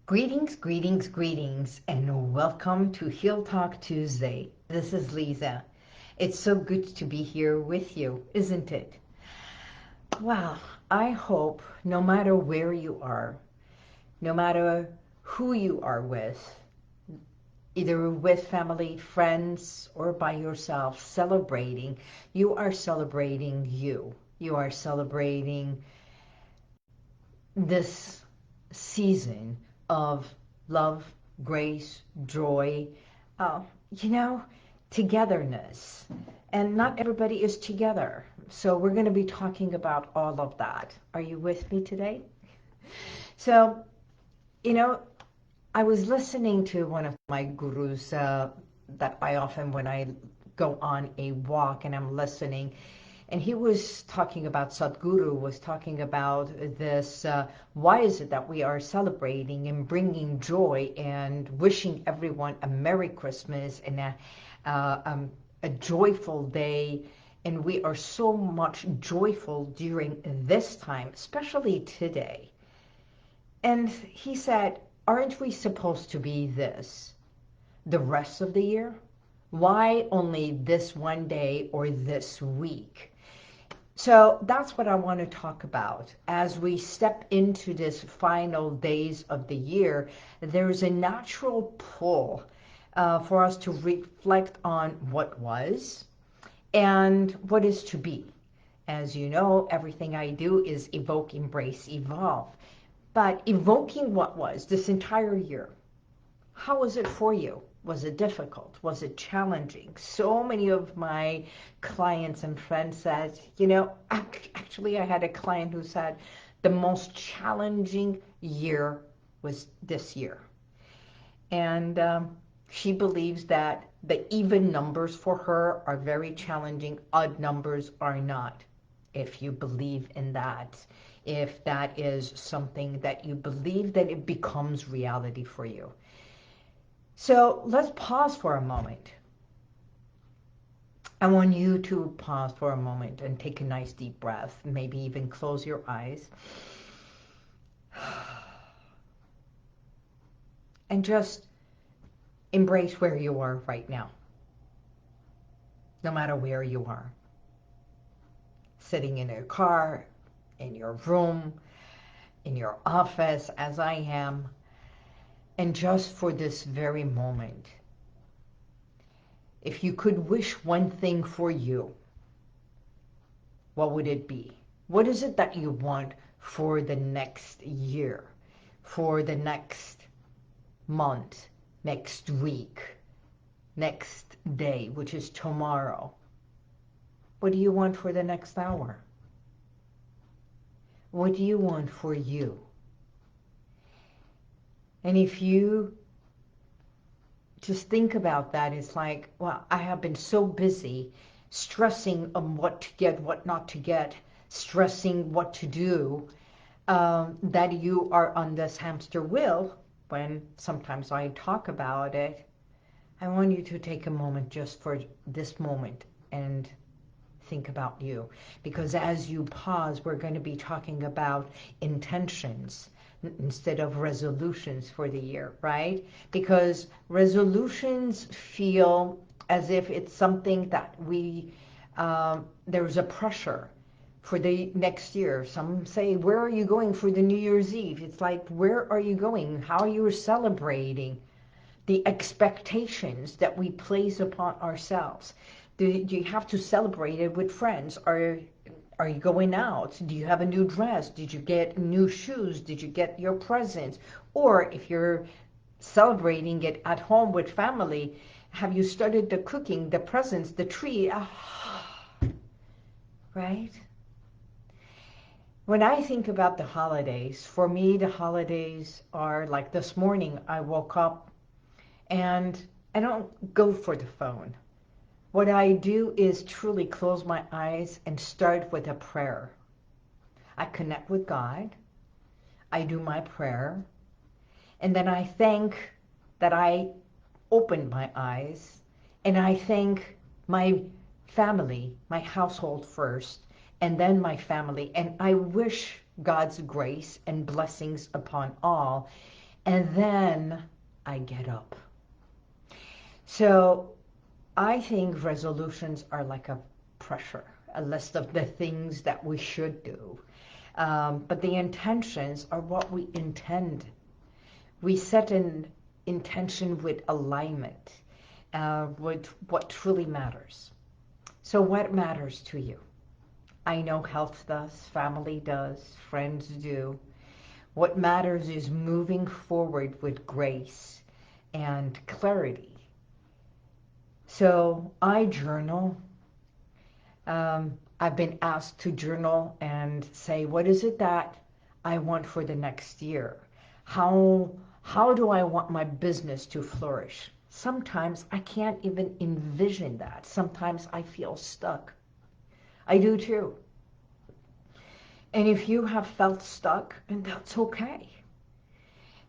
Greetings, greetings, greetings, and welcome to Heal Talk Tuesday. This is Liza. It's so good to be here with you, isn't it? Well, I hope no matter where you are, no matter who you are with, either with family, friends, or by yourself, celebrating, you are celebrating you. You are celebrating this season of love, grace, joy, uh, you know, togetherness. And not everybody is together. So we're going to be talking about all of that. Are you with me today? So, you know, I was listening to one of my gurus that I often, when I go on a walk and I'm listening, and he was talking about, Sadhguru was talking about this, why is it that we are celebrating and bringing joy and wishing everyone a Merry Christmas and a joyful day, and we are so much joyful during this time, especially today. And he said, aren't we supposed to be this the rest of the year? Why only this one day or this week? So that's what I want to talk about. As we step into this final days of the year, there's a natural pull for us to reflect on what was and what is to be. As you know, everything I do is evoke, embrace, evolve. But evoking what was this entire year, how was it for you? Was it difficult? Was it challenging? So many of my clients and friends said, actually I had a client who said the most challenging year was this year. And she believes that the even numbers for her are very challenging, odd numbers are not. If you believe in that, if that is something that you believe, then it becomes reality for you. So let's pause for a moment. I want you to pause for a moment and take a nice deep breath, maybe even close your eyes. And just embrace where you are right now, no matter where you are. Sitting in a car, in your room, in your office, as I am, and just for this very moment, if you could wish one thing for you, what would it be? What is it that you want for the next year, for the next month, next week, next day, which is tomorrow? What do you want for the next hour? What do you want for you? And if you just think about that, it's like, well, I have been so busy stressing on what to get, what not to get, stressing what to do, that you are on this hamster wheel. When sometimes I talk about it, I want you to take a moment just for this moment and think about you. Because as you pause, we're going to be talking about intentions instead of resolutions for the year, right? Because resolutions feel as if it's something that there's a pressure for the next year. Some say, where are you going for the New Year's Eve? It's like, where are you going? How are you celebrating? The expectations that we place upon ourselves. Do you have to celebrate it with friends? Are you going out? Do you have a new dress? Did you get new shoes? Did you get your presents? Or if you're celebrating it at home with family, have you started the cooking, the presents, the tree? Right? When I think about the holidays, for me the holidays are like this morning I woke up and I don't go for the phone. What I do is truly close my eyes and start with a prayer. I connect with God. I do my prayer. And then I thank that I opened my eyes. And I thank my family, my household first, and then my family. And I wish God's grace and blessings upon all. and then I get up. So I think resolutions are like a pressure, a list of the things that we should do. But the intentions are what we intend. We set an intention with alignment, with what truly matters. So what matters to you? I know health does, family does, friends do. What matters is moving forward with grace and clarity. So I journal. I've been asked to journal and say, what is it that I want for the next year? How do I want my business to flourish? Sometimes I can't even envision that. Sometimes I feel stuck. I do too. And if you have felt stuck, and that's okay.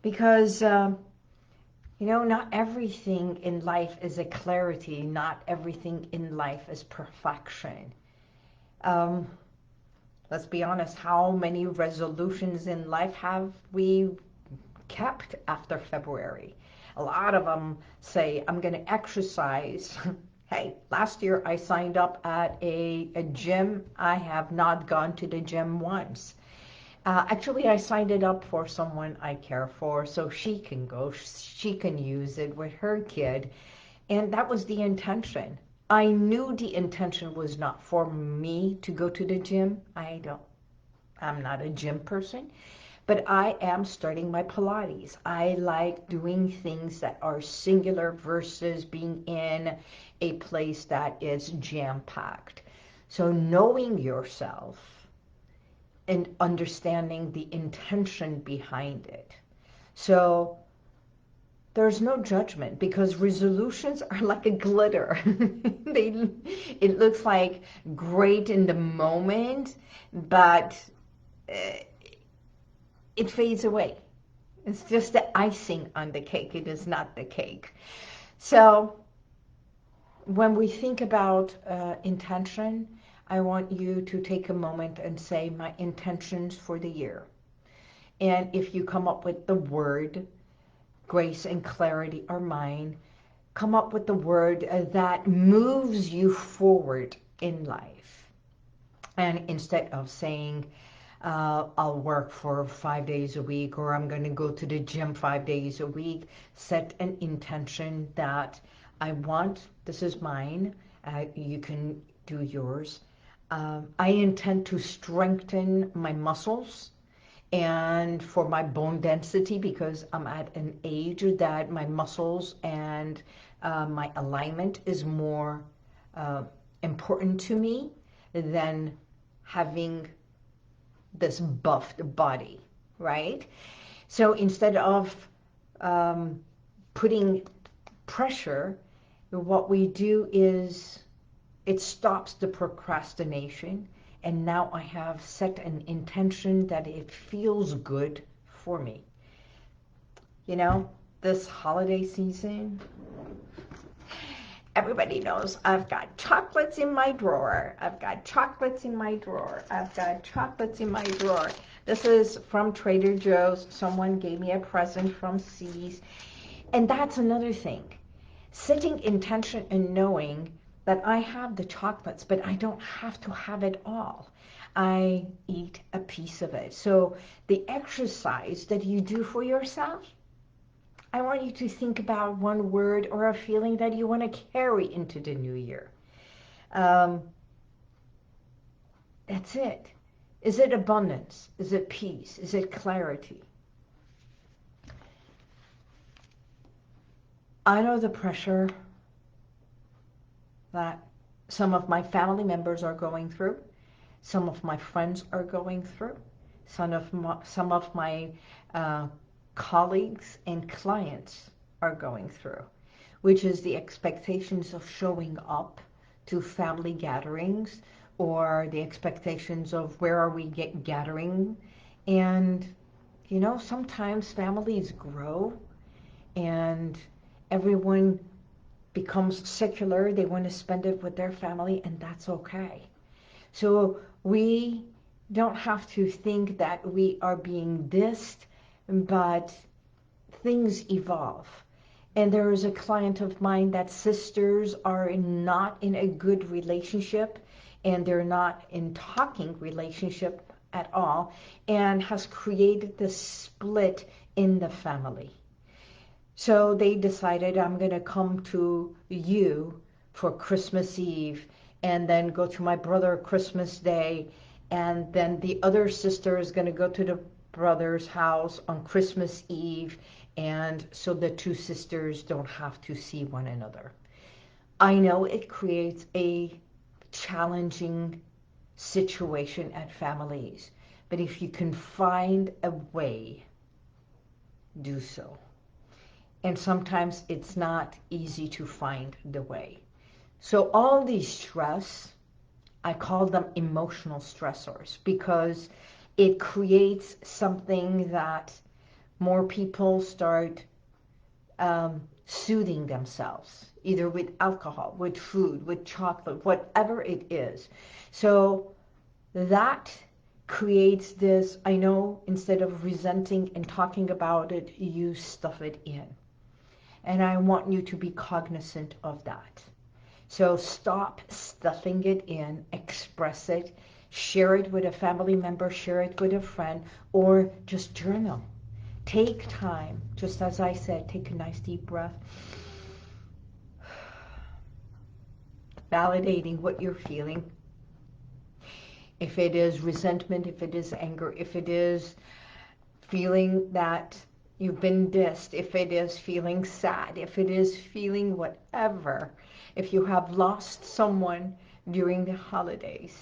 Because, not everything in life is a clarity. Not everything in life is perfection. Let's be honest, how many resolutions in life have we kept after February? A lot of them say, I'm going to exercise. Hey, last year I signed up at a gym. I have not gone to the gym once. Actually, I signed it up for someone I care for so she can go. She can use it with her kid. And that was the intention. I knew the intention was not for me to go to the gym. I'm not a gym person. But I am starting my Pilates. I like doing things that are singular versus being in a place that is jam-packed. So knowing yourself and understanding the intention behind it. So there's no judgment because resolutions are like a glitter. It looks like great in the moment, but it fades away. It's just the icing on the cake. It is not the cake. So when we think about intention, I want you to take a moment and say my intentions for the year. And if you come up with the word, grace and clarity are mine, come up with the word that moves you forward in life. And instead of saying, I'll work for 5 days a week, or I'm going to go to the gym 5 days a week, set an intention that I want, this is mine, you can do yours. I intend to strengthen my muscles and for my bone density because I'm at an age that my muscles and my alignment is more important to me than having this buffed body, right? So instead of putting pressure, what we do is it stops the procrastination, and now I have set an intention that it feels good for me. This holiday season, everybody knows I've got chocolates in my drawer. I've got chocolates in my drawer. I've got chocolates in my drawer. This is from Trader Joe's. Someone gave me a present from C's. And that's another thing. Setting intention and knowing that I have the chocolates, but I don't have to have it all. I eat a piece of it. So the exercise that you do for yourself, I want you to think about one word or a feeling that you want to carry into the new year. That's it. Is it abundance? Is it peace? Is it clarity? I know the pressure that some of my family members are going through, some of my friends are going through, some of my colleagues and clients are going through, which is the expectations of showing up to family gatherings or the expectations of where are we gathering. And, sometimes families grow and everyone becomes secular. They want to spend it with their family, and that's okay. So we don't have to think that we are being dissed, but things evolve. And there is a client of mine that sisters are not in a good relationship, and they're not in talking relationship at all, and has created this split in the family. So they decided, I'm going to come to you for Christmas Eve, and then go to my brother Christmas Day, and then the other sister is going to go to the brother's house on Christmas Eve, and so the two sisters don't have to see one another. I know it creates a challenging situation at families, but if you can find a way, do so. And sometimes it's not easy to find the way. So all these stress, I call them emotional stressors, because it creates something that more people start soothing themselves, either with alcohol, with food, with chocolate, whatever it is. So that creates this, I know, instead of resenting and talking about it, you stuff it in. And I want you to be cognizant of that. So stop stuffing it in, express it, share it with a family member, share it with a friend, or just journal. Take time, just as I said, take a nice deep breath. Validating what you're feeling. If it is resentment, if it is anger, if it is feeling that you've been dissed, if it is feeling sad, if it is feeling whatever, if you have lost someone during the holidays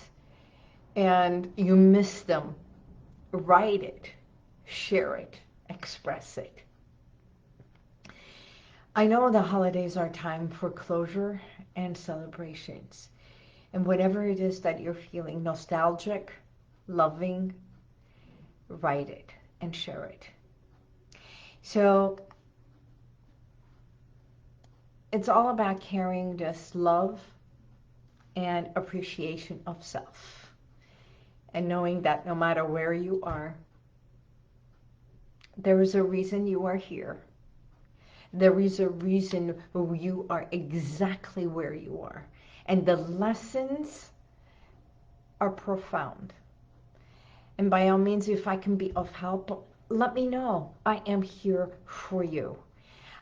and you miss them, write it, share it, express it. I know the holidays are time for closure and celebrations. And whatever it is that you're feeling, nostalgic, loving, write it and share it. So it's all about carrying this love and appreciation of self, and knowing that no matter where you are, there is a reason you are here. There is a reason you are exactly where you are. And the lessons are profound. And by all means, if I can be of help, let me know. I am here for you.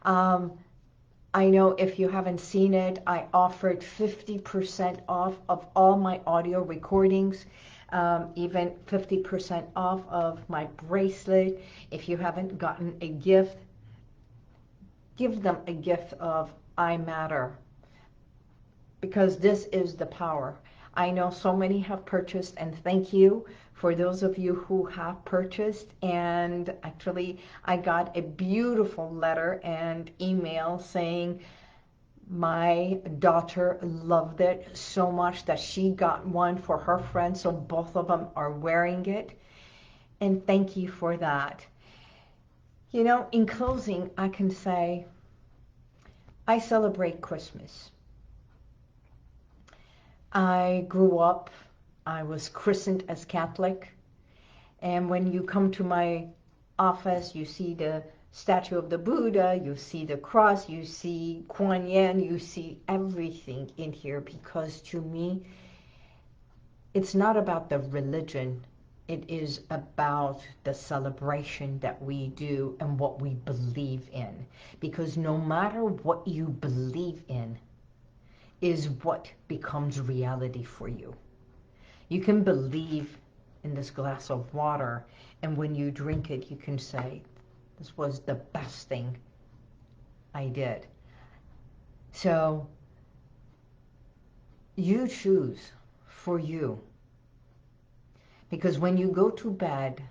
I know if you haven't seen it, I offered 50% off of all my audio recordings, even 50% off of my bracelet. If you haven't gotten a gift, give them a gift of I Matter, because this is the power. I know so many have purchased, and thank you for those of you who have purchased. And actually, I got a beautiful letter and email saying my daughter loved it so much that she got one for her friend, so both of them are wearing it. And thank you for that. You know, in closing, I can say I celebrate Christmas. I grew up, I was christened as Catholic, and when you come to my office, you see the statue of the Buddha, you see the cross, you see Kuan Yin, you see everything in here, because to me, it's not about the religion, it is about the celebration that we do and what we believe in. Because no matter what you believe in is what becomes reality for you. You can believe in this glass of water, and when you drink it, you can say, this was the best thing I did. So you choose for you. Because when you go to bed,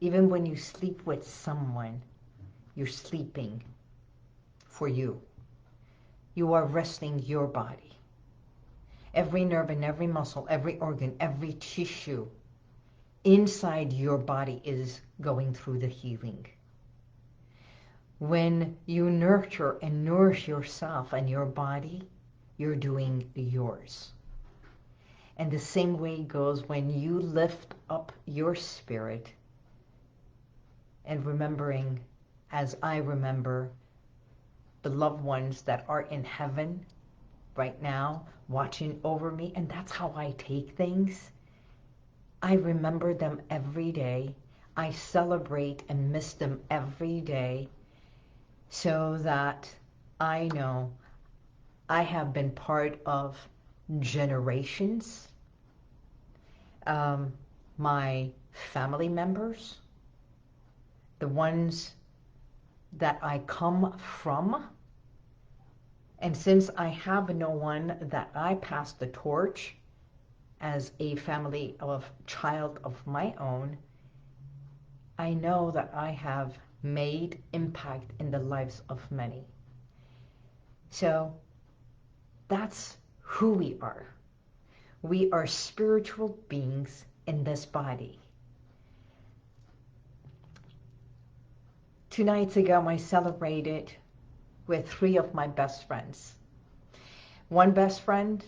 even when you sleep with someone, you're sleeping for you. You are resting your body. Every nerve and every muscle, every organ, every tissue inside your body is going through the healing. When you nurture and nourish yourself and your body, you're doing yours. And the same way goes when you lift up your spirit and remembering as I remember the loved ones that are in heaven right now watching over me, and that's how I take things. I remember them every day. I celebrate and miss them every day so that I know I have been part of generations, my family members, the ones that I come from. And since I have no one that I pass the torch as a family of child of my own, I know that I have made impact in the lives of many. So that's who we are. We are spiritual beings in this body. 2 nights ago, I celebrated with 3 of my best friends. One best friend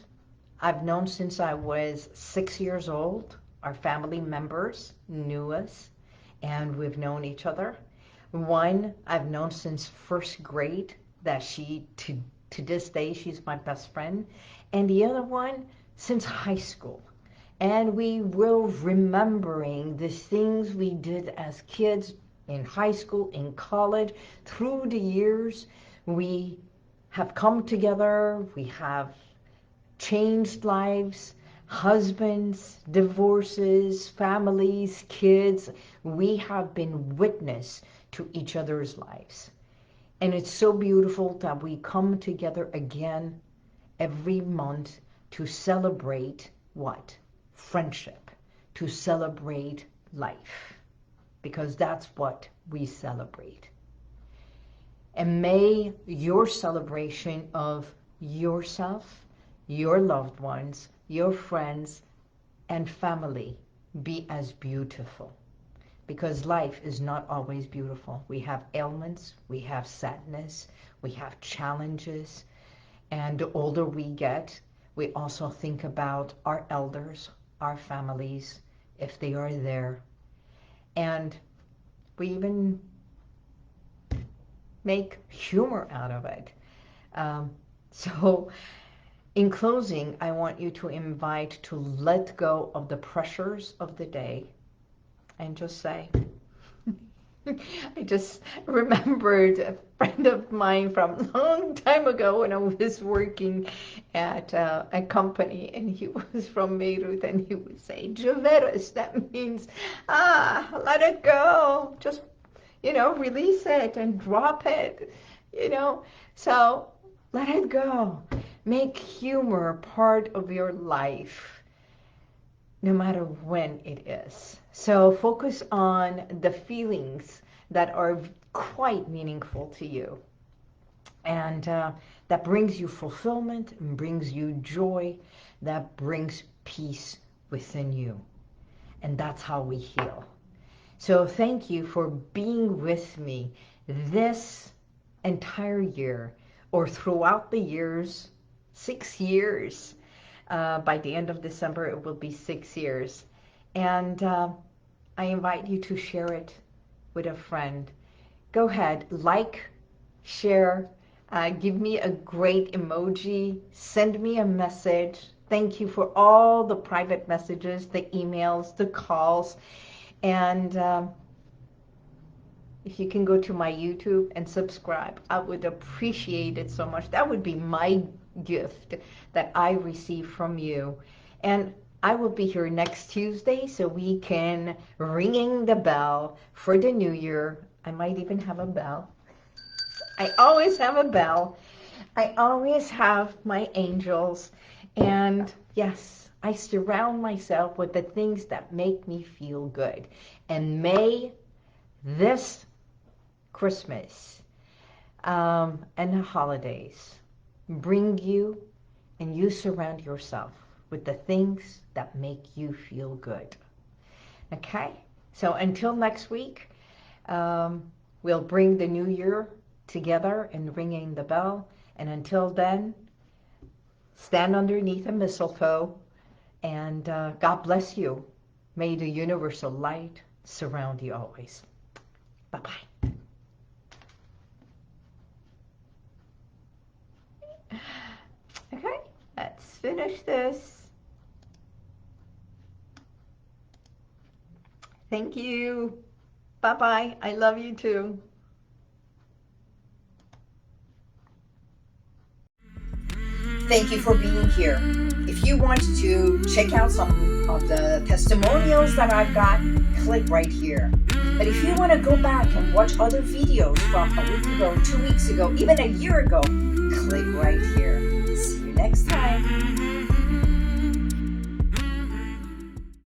I've known since I was 6 years old. Our family members knew us, and we've known each other. One I've known since first grade, that to this day, she's my best friend. And the other one since high school. And we will remembering the things we did as kids in high school, in college, through the years. We have come together, we have changed lives, husbands, divorces, families, kids. We have been witness to each other's lives. And it's so beautiful that we come together again every month to celebrate what? Friendship, to celebrate life. Because that's what we celebrate. And may your celebration of yourself, your loved ones, your friends, and family be as beautiful. Because life is not always beautiful. We have ailments, we have sadness, we have challenges. And the older we get, we also think about our elders, our families, if they are there. And we even make humor out of it. So in closing, I want you to invite to let go of the pressures of the day and just say, I just remembered a friend of mine from a long time ago when I was working at a company, and he was from Beirut, and he would say, "Joveris," that means, let it go. Just, release it and drop it, So let it go. Make humor part of your life, no matter when it is. So focus on the feelings that are quite meaningful to you. And that brings you fulfillment and brings you joy, that brings peace within you. And that's how we heal. So thank you for being with me this entire year, or throughout the years, 6 years. By the end of December, it will be 6 years. And I invite you to share it with a friend. Go ahead, like, share, give me a great emoji, send me a message. Thank you for all the private messages, the emails, the calls. And if you can go to my YouTube and subscribe, I would appreciate it so much. That would be my gift that I receive from you. And I will be here next Tuesday, so we can ringing the bell for the new year. I might even have a bell. I always have a bell. I always have my angels. And yes, I surround myself with the things that make me feel good. And may this Christmas and the holidays bring you, and you surround yourself with the things that make you feel good. Okay? So until next week, we'll bring the new year together and ringing the bell. And until then, stand underneath a mistletoe, and God bless you. May the universal light surround you always. Bye-bye. finish this. Thank you. Bye-bye. I love you too. Thank you for being here. If you want to check out some of the testimonials that I've got, click right here. But if you want to go back and watch other videos from a week ago, 2 weeks ago, even a year ago, click right here. See you next time.